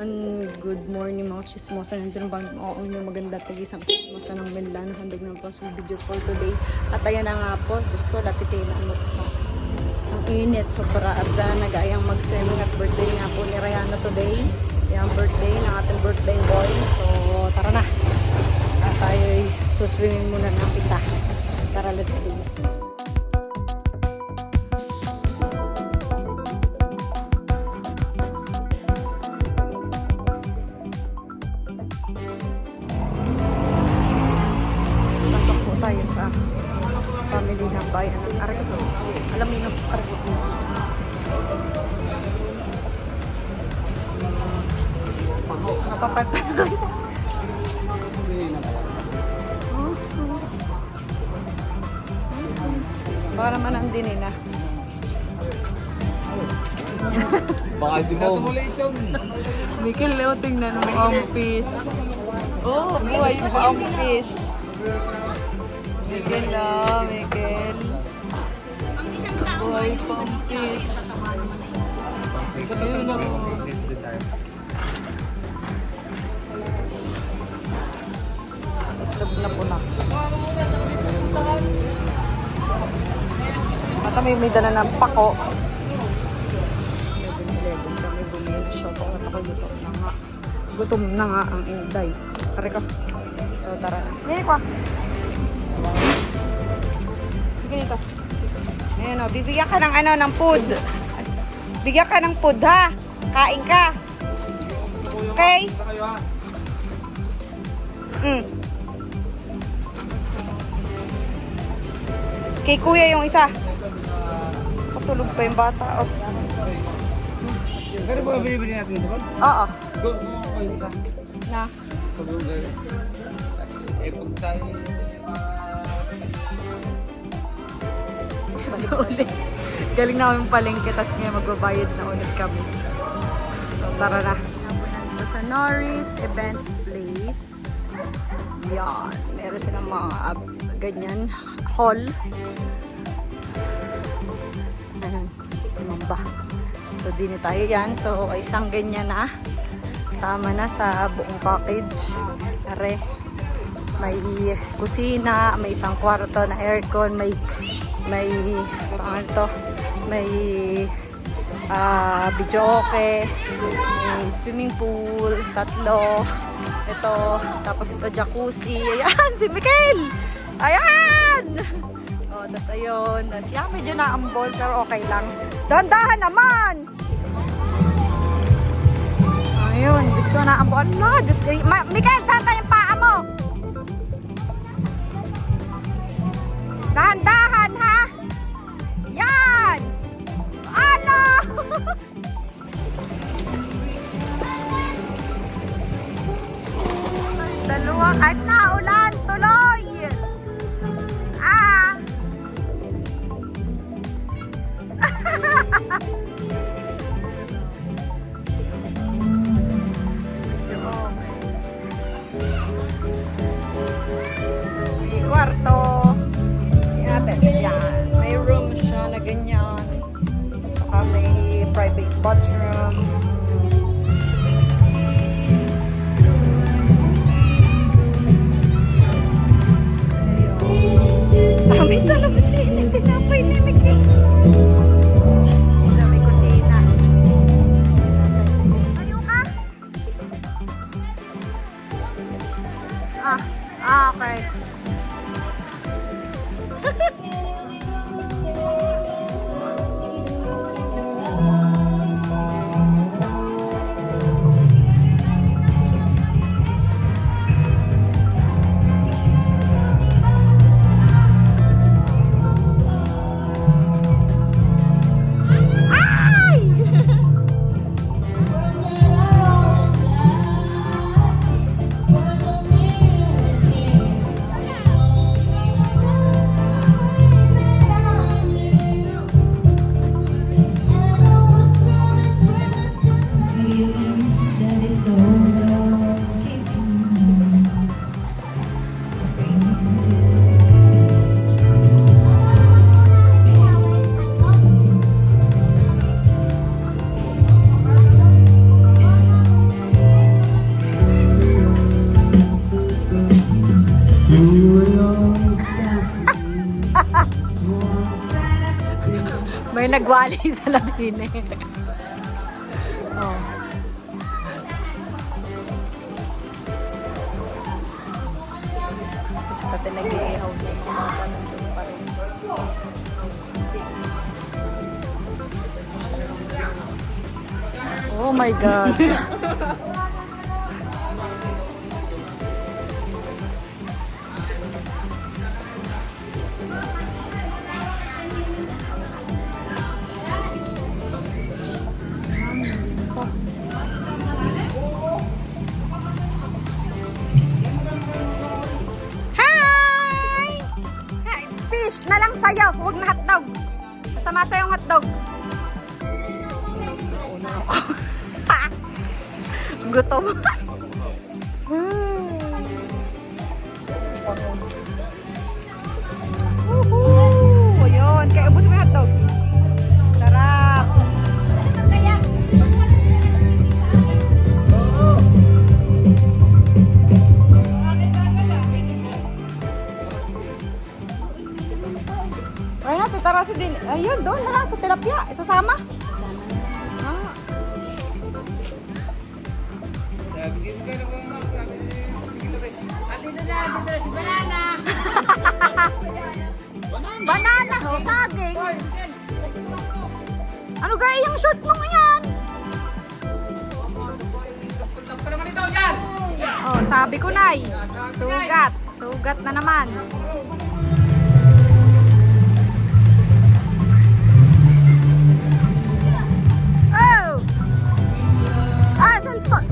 Ayan, good morning mga chismosa. Nandun bang yung maganda tagisang chismosa ng Milan. Handog ng po sa video for today. At ayan na nga po, Diyos ko, latitinan mo po. Ang init, sobra at nag-ayang mag-swimming at birthday nga po ni Rayana today. Yung birthday ng ating birthday boy. So, tara na. At tayo suswimming muna ng isa. Tara, let's do it. Tayo sa family ng bayan ng Aragto. Alaminos, Aragto. Mapapagpapag. Para man ang dinin na. Baka di mo. Mikel, Leo, tingnan mo ang fish. Oh, buhay pa ang fish. Miguel na, Miguel. Buhay pang fish. Ayun na. Itlog na po na. At may dala ng pako. 7-Eleven kami bumili. Shopong at ako gutom na nga. Gutom na nga ang inday. Tara ka. So tara na. Ngayon pa. Ganito. Ayan o, bibigyan ka ng ano, ng food. Bigyan ka ng food, ha? Kain ka. Okay? Kay kuya yung isa. Patulog pa yung bata. Oh. Pero ba binibili natin ito ba? Oo. Na? Pag tayo ulit. Galing namin palengke, tapos ngayon magbabayad na ulit kami. So tara na. Sa Norris Events Place. Yan. Meron silang mga ganyan. Hall. Ayan. Sumamba. So din tayo yan. So isang ganyan na. Sama na sa buong package. Are. May kusina, may isang kwarto na aircon, may videoke, may swimming pool, 3. Ito, tapos ito jacuzzi. Ayan, si Miguel! Ayan! O, tapos ayun. Siya medyo naambol, pero okay lang. Dahan-dahan naman! Ayun, Diyos ko naambol. No, Diyos ko. Miguel, dahan-dahan yung paa mo! Dahan-dahan, ha? Yan! Ano? Dalawa kahit na ulan, tuloy! Ah! Kwarto. Yan. May room siya na ganyan. Saka may private bathroom. Ayun. May talabasin. Tinapay ni Miguel. May kusina. Ayaw ka? Okay. nagwali sa Latine. Oh. Kasi pati nag-iihaw na yung mga nandun pa rin. Oh my God. Hi! Hi! Fish na lang sa'yo. Huwag na hotdog. Masama sa'yong hotdog. Nauna ako. Gutom. Woohoo! Ayun. Kaya ubus mo yung hotdog. Sarap. Ay na, titaraso din. Ayun, doon na lang sa tilapia. Isasama. Ah. Banana, saging. Ano gaya yung short mo yan? Oh, sabi ko na eh. Sugat. Sugat na naman. Oh! Ah, cellphone.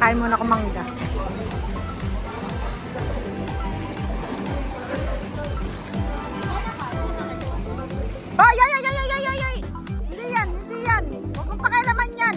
Kain muna ko mangga. Oh, ay, ay, ay, ay, ay, ay, ay. Hindi yan, hindi yan. Huwag kong pakialaman yan.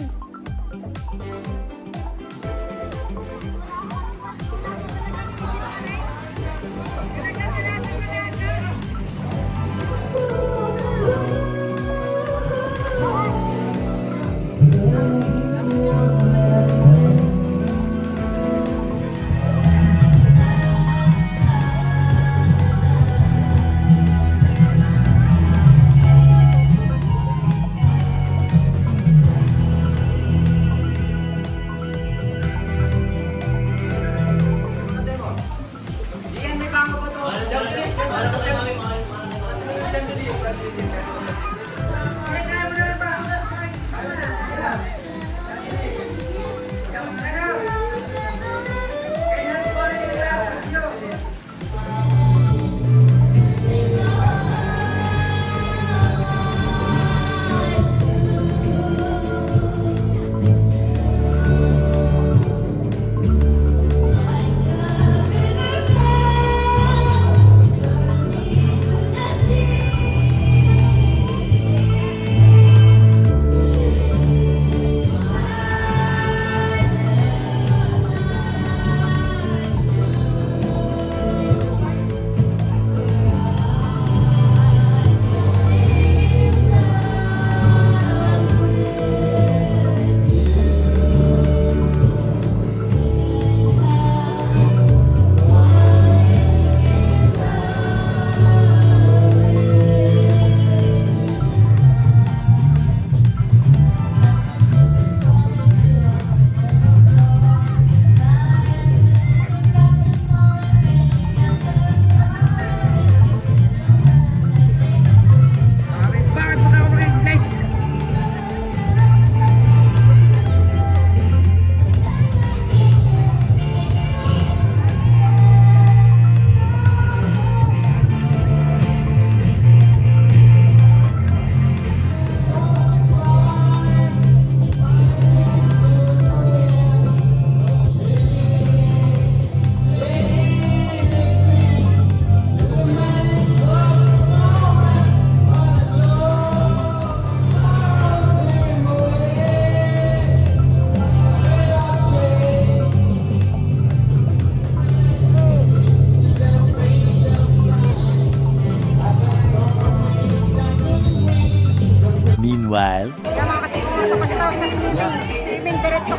Meanwhile. Kaya mga katikmoso, pagkatapos sa swimming, diretso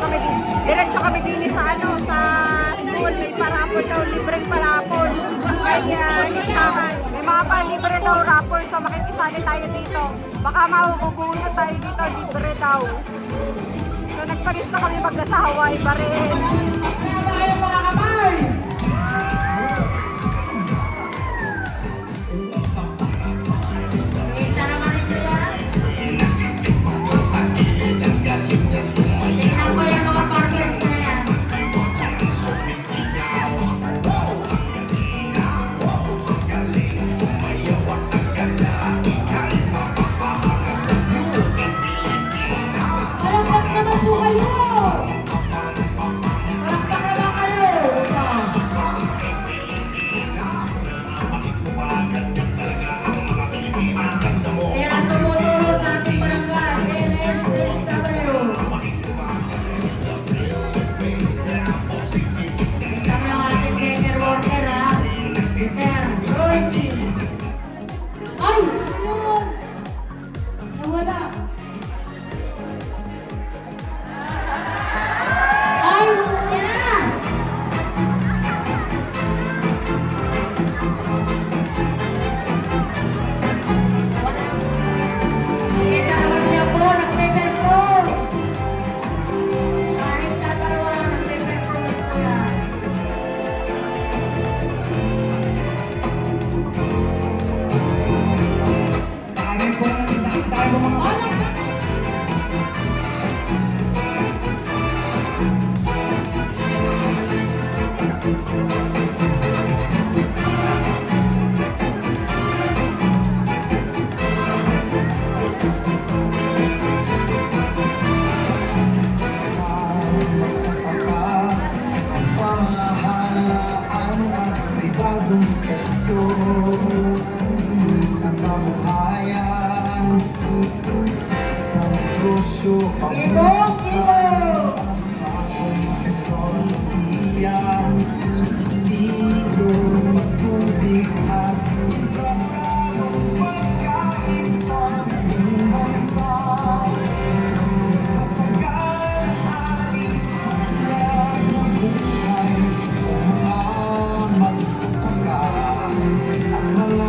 kami din sa sa school, may parapol daw, libreng parapol. Kaya listahan, may mga palibre daw rapol, so makikisali tayo dito. Baka mahugugulo tayo dito, libre daw. So nagpalista kami mag-asawa, iba rin. Sa kabuhayan, sa negosyo, pag-uusap, teknolohiya, subsidyo, pag-tubig at infrastruktura, pagkain sa aming bansa. Masagal ay paglag ng buhay, ang mga magsasaka, ang mga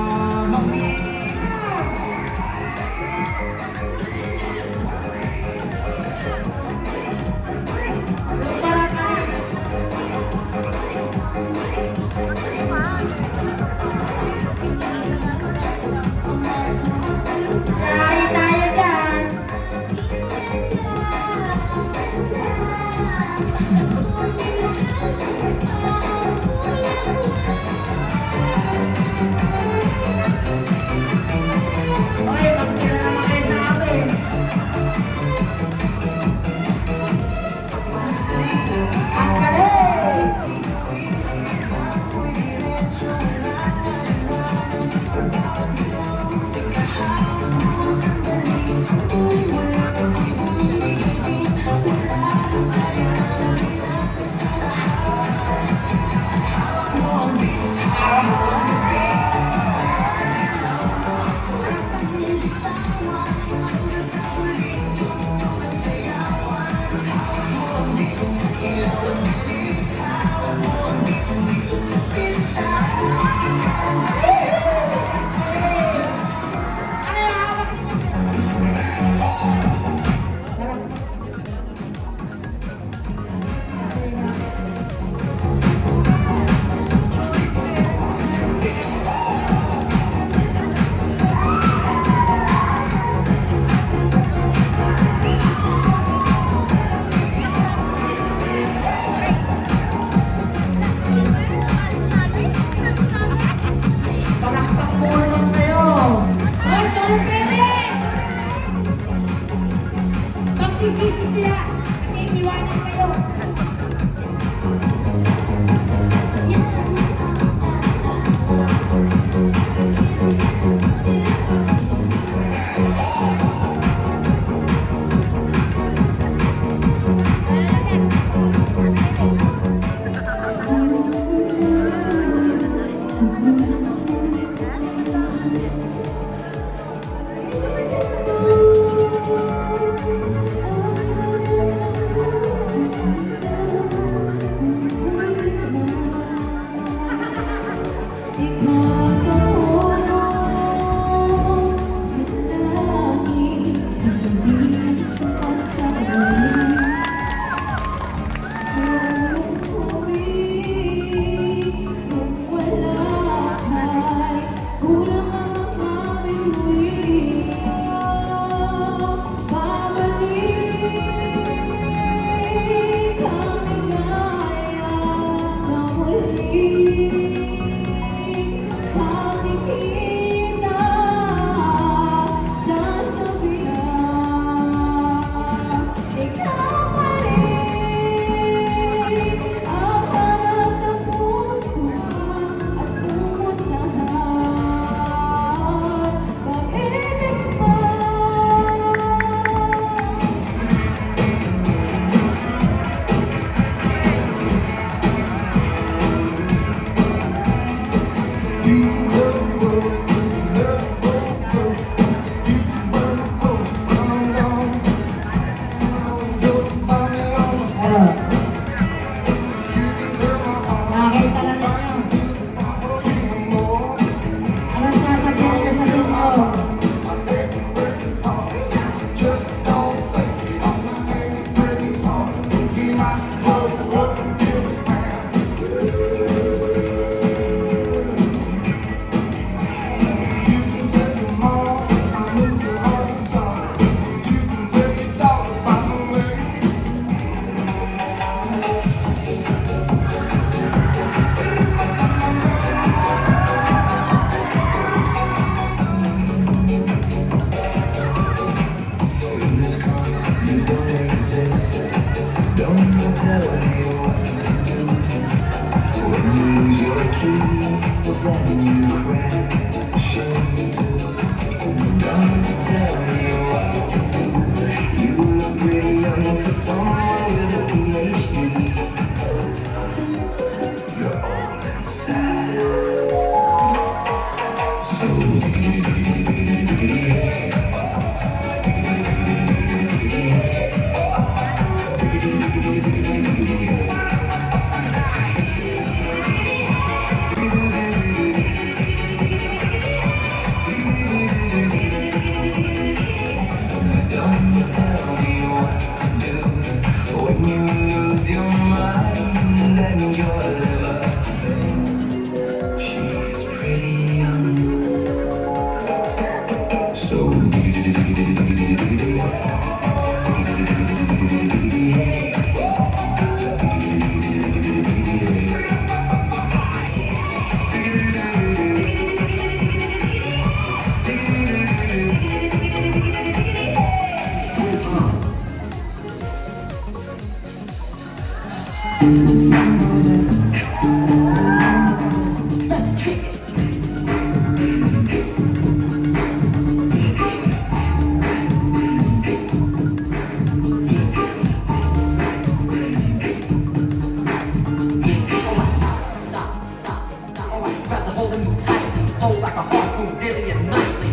flow like a harpoon daily and nightly.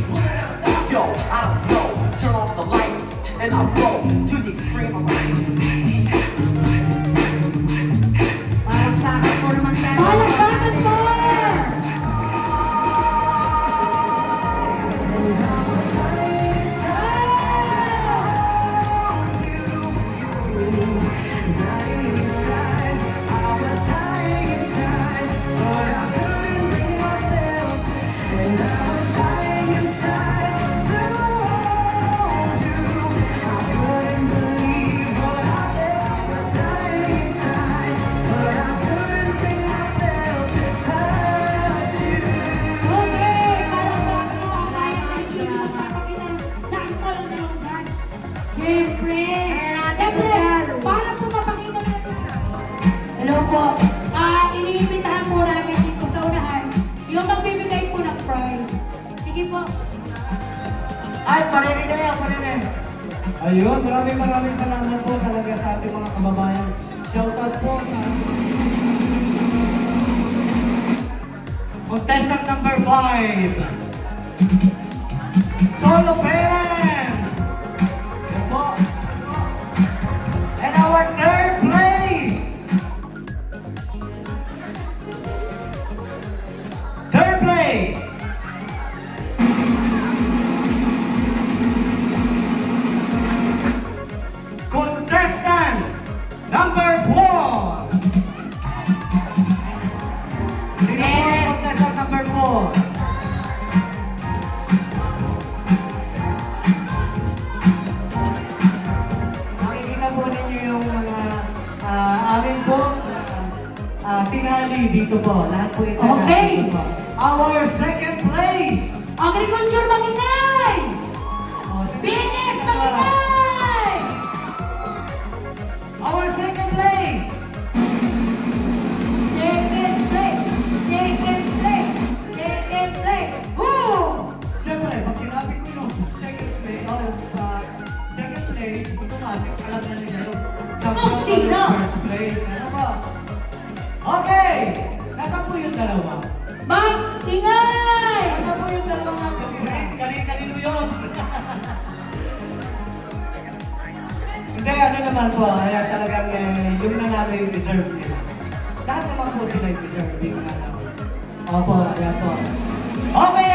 Yo, I don't know, turn off the lights and I'll blow to the extreme of Palakpakan po naman tayo. Palakpakan po! dying inside. I was dying inside, but I couldn't bring myself to. And I was dying inside to hold you. I couldn't believe what I did. I was dying inside, but I couldn't bring myself to touch you. Okay, palakpakan po ang kaya hindi magpapakita ng sample ng lugar. Siyempre, para po mapakita natin. Hello po. Iniimbitahan po namin dito sa unahan yung magbibigay po ng prize. Sige po. Ay, parinig na yan, parinig. Ayun, maraming salamat po talaga sa ating mga kababayan. Shoutout po sa contestant number 5. Solo Pen! Yan po. And our third place! Third place! Contestant number 4. Sino po ang contestant number 4? Nakikita po ninyo yung mga amin po tinali dito po. Lahat po ito. Okay. Our second place. Agriculture Magingay! Oh, sige. Binis Magingay! Our second place. Second place! Second place! Second place! Woo! Siyempre, pag sinabi ko yung second place, second place, automatic, alam na nila yung Kung sino? first place. Ano ba? Okay! Nasaan po yung dalawa? Magingay! Nasaan po yung dalawang nagkakirin? Kanino yun? Hindi, ano naman po, kaya talagang yung nanalo yung deserve nila. Lahat naman po sila yung deserving nanalo. Opo, ayan po. Okay,